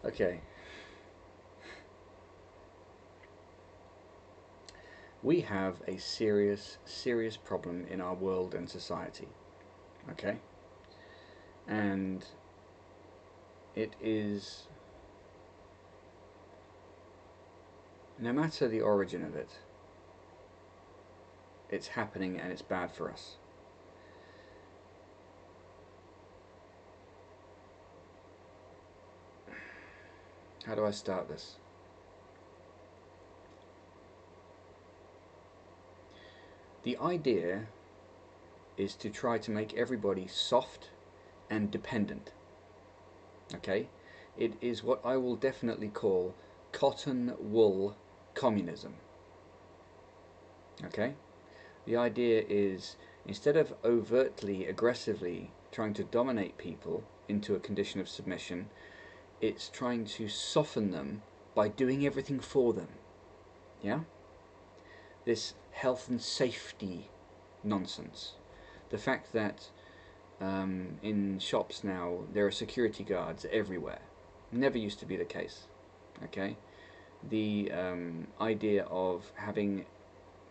Okay. We have a serious, serious problem in our world and society. Okay? And it is, no matter the origin of it, it's happening and it's bad for us. How do I start this? The idea is to try to make everybody soft and dependent. Okay? It is what I will definitely call cotton wool communism. Okay? The idea is, instead of overtly, aggressively trying to dominate people into a condition of submission, it's trying to soften them by doing everything for them. Yeah? This health and safety nonsense. The fact that in shops now there are security guards everywhere. Never used to be the case. Okay? The idea of having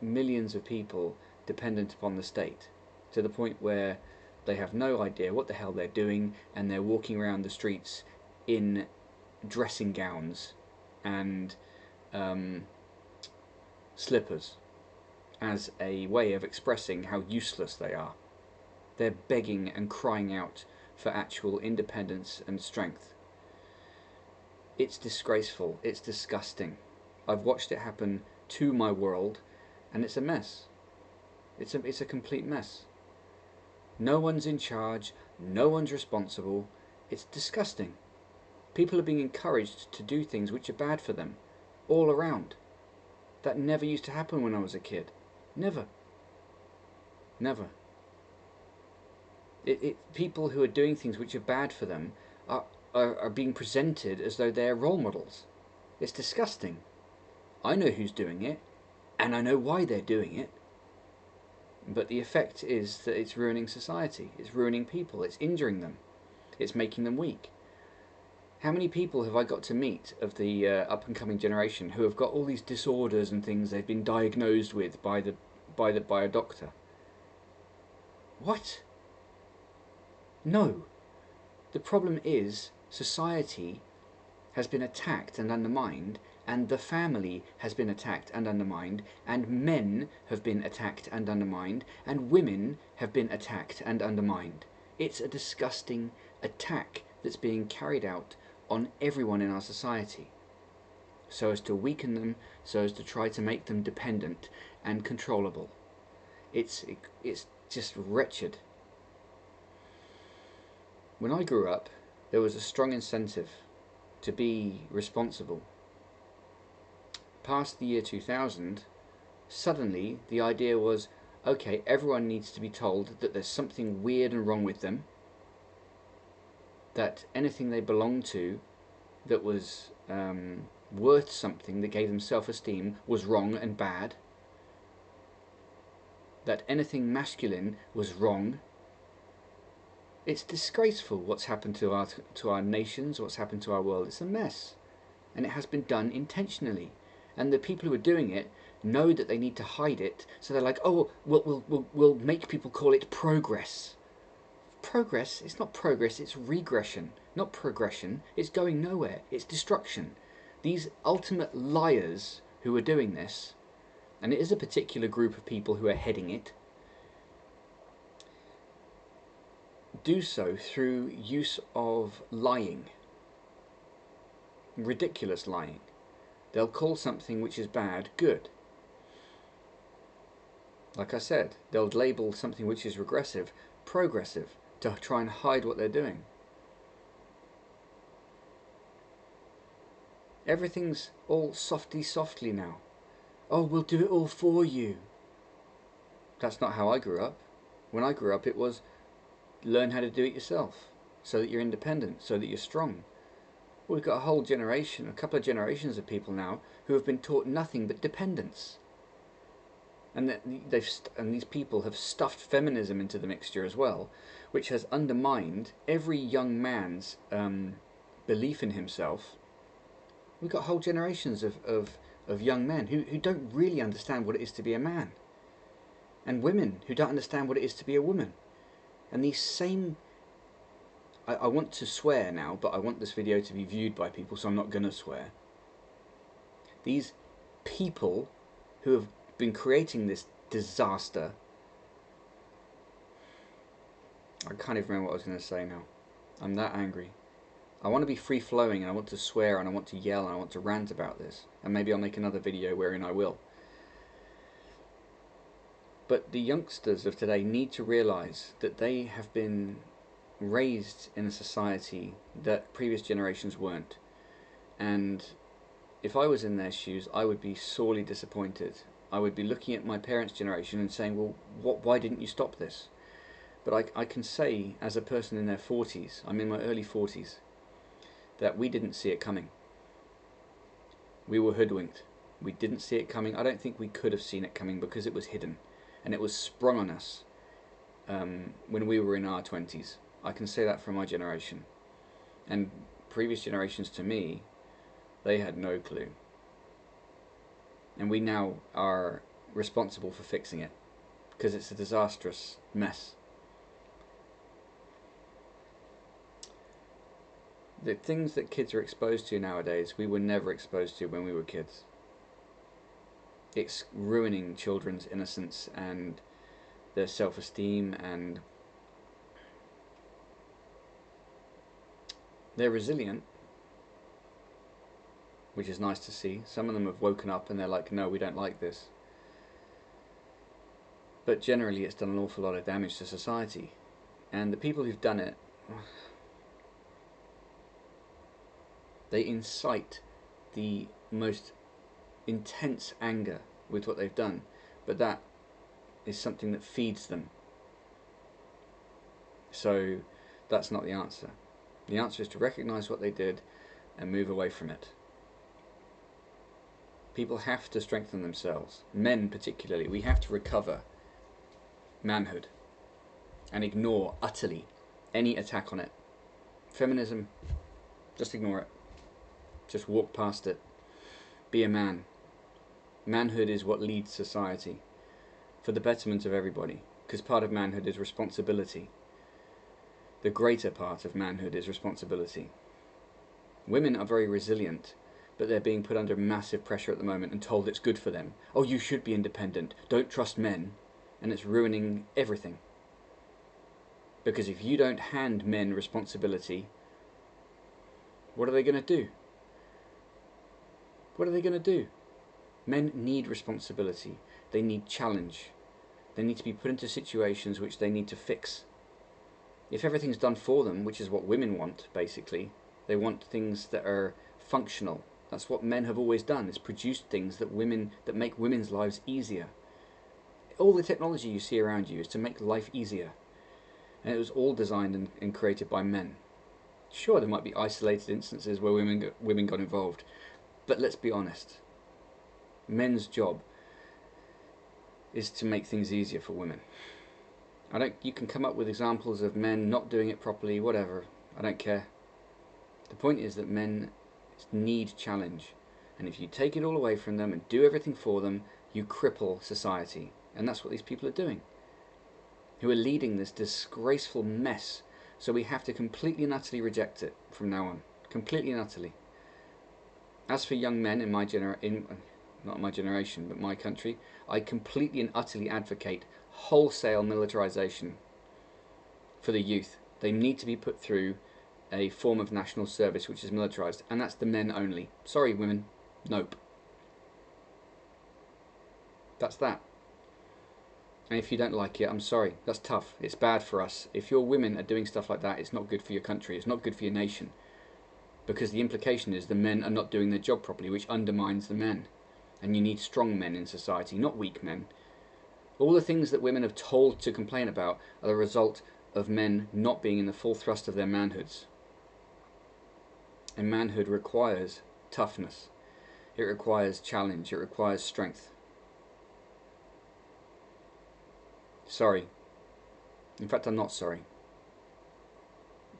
millions of people dependent upon the state, to the point where they have no idea what the hell they're doing, and they're walking around the streets in dressing gowns and slippers as a way of expressing how useless they are. They're begging and crying out for actual independence and strength. It's disgraceful. It's disgusting. I've watched it happen to my world, and it's a mess. It's a complete mess. No one's in charge. No one's responsible. It's disgusting. People are being encouraged to do things which are bad for them, all around. That never used to happen when I was a kid. Never. Never. People who are doing things which are bad for them are being presented as though they're role models. It's disgusting. I know who's doing it, and I know why they're doing it. But the effect is that it's ruining society. It's ruining people. It's injuring them. It's making them weak. How many people have I got to meet of the up-and-coming generation who have got all these disorders and things they've been diagnosed with by a doctor? What? No. The problem is society has been attacked and undermined, and the family has been attacked and undermined, and men have been attacked and undermined, and women have been attacked and undermined. It's a disgusting attack that's being carried out on everyone in our society, so as to weaken them, so as to try to make them dependent and controllable. It's just wretched. When I grew up, there was a strong incentive to be responsible. Past the year 2000, suddenly the idea was, okay, everyone needs to be told that there's something weird and wrong with them, that anything they belonged to that was worth something, that gave them self-esteem, was wrong and bad, that anything masculine was wrong. It's disgraceful what's happened to our nations, what's happened to our world. It's a mess, and it has been done intentionally. And the people who are doing it know that they need to hide it, so they're like, oh, we'll make people call it progress. Progress? It's not progress, it's regression. Not progression. It's going nowhere. It's destruction. These ultimate liars who are doing this, and it is a particular group of people who are heading it, do so through use of lying. Ridiculous lying. They'll call something which is bad good. Like I said, they'll label something which is regressive progressive to try and hide what they're doing. Everything's all softly now. Oh, we'll do it all for you. That's not how I grew up. When I grew up, it was learn how to do it yourself, so that you're independent, so that you're strong. Well, we've got a whole generation, a couple of generations of people now who have been taught nothing but dependence. And these people have stuffed feminism into the mixture as well, which has undermined every young man's belief in himself We've got whole generations of young men who don't really understand what it is to be a man, and women who don't understand what it is to be a woman. And these same... I want to swear now, but I want this video to be viewed by people, so I'm not going to swear. These people who have been creating this disaster... I can't even remember what I was going to say now. I'm that angry. I want to be free-flowing, and I want to swear, and I want to yell, and I want to rant about this. And maybe I'll make another video wherein I will. But the youngsters of today need to realise that they have been raised in a society that previous generations weren't. And if I was in their shoes, I would be sorely disappointed. I would be looking at my parents' generation and saying, well, why didn't you stop this? But I can say, as a person in their 40s, I'm in my early 40s, that we didn't see it coming. We were hoodwinked. We didn't see it coming. I don't think we could have seen it coming because it was hidden. And it was sprung on us when we were in our 20s. I can say that for my generation. And previous generations to me, they had no clue. And we now are responsible for fixing it because it's a disastrous mess. The things that kids are exposed to nowadays, we were never exposed to when we were kids. It's ruining children's innocence and their self-esteem, and they're resilient, which is nice to see. Some of them have woken up and they're like, no, we don't like this. But generally it's done an awful lot of damage to society. And the people who've done it, they incite the most intense anger with what they've done, but that is something that feeds them. So that's not the answer. The answer is to recognize what they did and move away from it. People have to strengthen themselves. Men particularly, we have to recover manhood and ignore utterly any attack on it. Feminism, just ignore it. Just walk past it. Be a man. Manhood is what leads society for the betterment of everybody, because part of manhood is responsibility. The greater part of manhood is responsibility. Women are very resilient, but they're being put under massive pressure at the moment and told it's good for them. Oh, you should be independent. Don't trust men. And it's ruining everything. Because if you don't hand men responsibility, what are they going to do? What are they going to do? Men need responsibility. They need challenge. They need to be put into situations which they need to fix. If everything's done for them, which is what women want, basically, they want things that are functional. That's what men have always done, is produced things that make women's lives easier. All the technology you see around you is to make life easier. And it was all designed and created by men. Sure, there might be isolated instances where women got involved, but let's be honest. Men's job is to make things easier for women. You can come up with examples of men not doing it properly, whatever. I don't care. The point is that men need challenge. And if you take it all away from them and do everything for them, you cripple society. And that's what these people are doing. Who are leading this disgraceful mess. So we have to completely and utterly reject it from now on. Completely and utterly. As for young men in not my generation, but my country, I completely and utterly advocate wholesale militarization for the youth. They need to be put through a form of national service which is militarized, and that's the men only. Sorry, women. Nope. That's that. And if you don't like it, I'm sorry. That's tough. It's bad for us. If your women are doing stuff like that, it's not good for your country. It's not good for your nation. Because the implication is the men are not doing their job properly, which undermines the men. And you need strong men in society, not weak men. All the things that women are told to complain about are the result of men not being in the full thrust of their manhoods. And manhood requires toughness. It requires challenge. It requires strength. Sorry. In fact, I'm not sorry.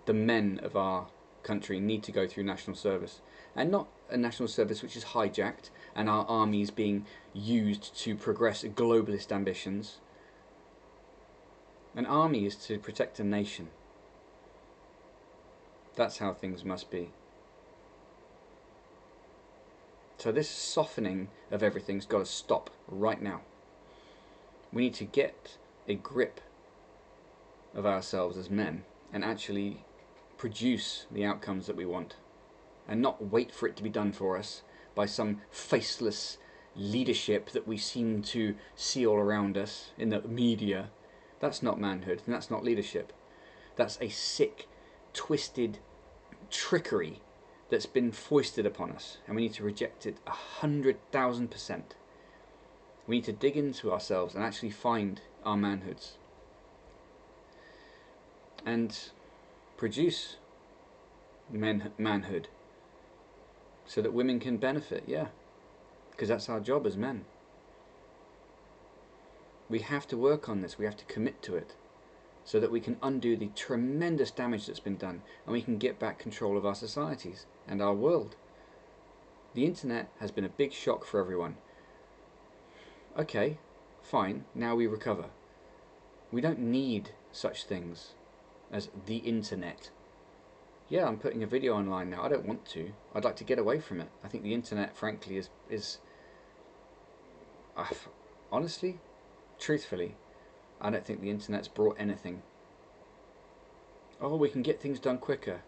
The men of our country need to go through national service, and not a national service which is hijacked and our armies being used to progress globalist ambitions. An army is to protect a nation. That's how things must be. So this softening of everything's got to stop right now. We need to get a grip of ourselves as men and actually produce the outcomes that we want, and not wait for it to be done for us by some faceless leadership that we seem to see all around us in the media. That's not manhood, and that's not leadership. That's a sick, twisted trickery that's been foisted upon us, and we need to reject it 100,000%. We need to dig into ourselves and actually find our manhoods and produce manhood so that women can benefit, yeah, because that's our job as men. We have to work on this, we have to commit to it so that we can undo the tremendous damage that's been done, and we can get back control of our societies and our world. The internet has been a big shock for everyone. Okay, fine, now we recover. We don't need such things as the internet. Yeah, I'm putting a video online now. I don't want to. I'd like to get away from it. I think the internet, frankly, is honestly, truthfully, I don't think the internet's brought anything. Oh, we can get things done quicker.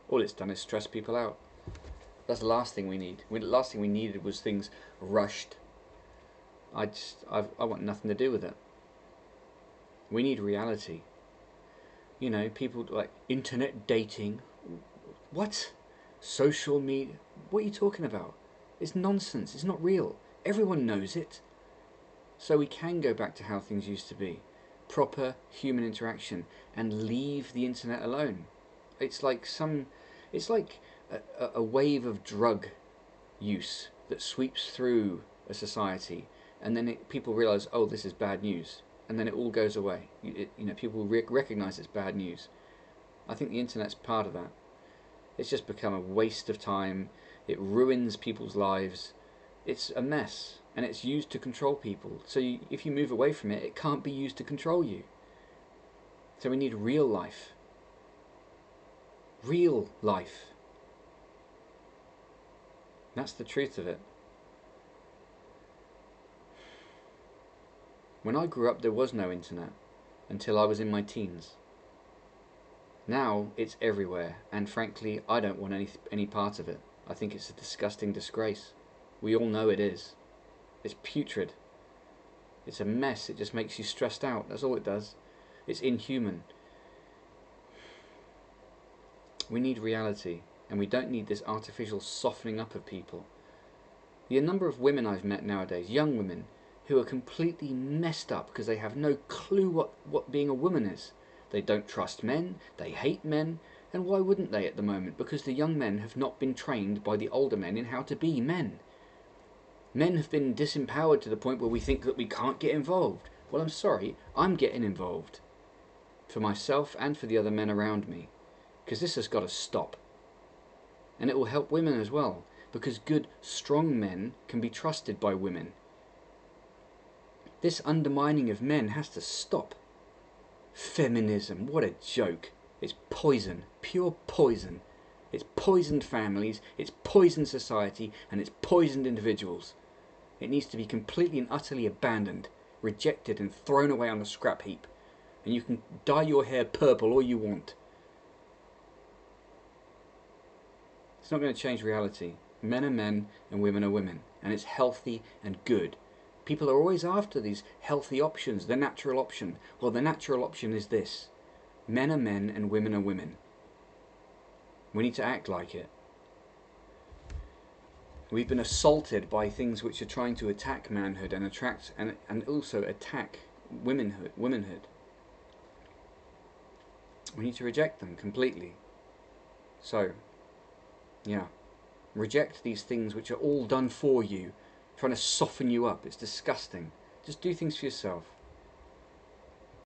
All it's done is stress people out. That's the last thing we need. The last thing we needed was things rushed. I want nothing to do with it. We need reality. You know, people like internet dating. What? Social media? What are you talking about? It's nonsense. It's not real. Everyone knows it. So we can go back to how things used to be. Proper human interaction, and leave the internet alone. It's like a wave of drug use that sweeps through a society, and then people realize, oh, this is bad news, and then it all goes away. People recognize it's bad news. I think the internet's part of that. It's just become a waste of time. It ruins people's lives. It's a mess, and it's used to control people. So if you move away from it, it can't be used to control you. So we need real life. Real life. That's the truth of it. When I grew up, there was no internet until I was in my teens. Now it's everywhere, and frankly, I don't want any part of it. I think it's a disgusting disgrace. We all know it is. It's putrid. It's a mess. It just makes you stressed out. That's all it does. It's inhuman. We need reality, and we don't need this artificial softening up of people. The number of women I've met nowadays, young women, who are completely messed up because they have no clue what being a woman is. They don't trust men, they hate men, and why wouldn't they at the moment? Because the young men have not been trained by the older men in how to be men. Men have been disempowered to the point where we think that we can't get involved. Well, I'm sorry, I'm getting involved. For myself and for the other men around me. Because this has got to stop. And it will help women as well. Because good, strong men can be trusted by women. This undermining of men has to stop. Feminism, what a joke. It's poison, pure poison. It's poisoned families, it's poisoned society, and it's poisoned individuals. It needs to be completely and utterly abandoned, rejected and thrown away on the scrap heap. And you can dye your hair purple all you want. It's not going to change reality. Men are men and women are women, and it's healthy and good. People are always after these healthy options, the natural option. Well, the natural option is this. Men are men and women are women. We need to act like it. We've been assaulted by things which are trying to attack manhood and attract and also attack womanhood. We need to reject them completely. So, yeah, reject these things which are all done for you, trying to soften you up. It's disgusting. Just do things for yourself.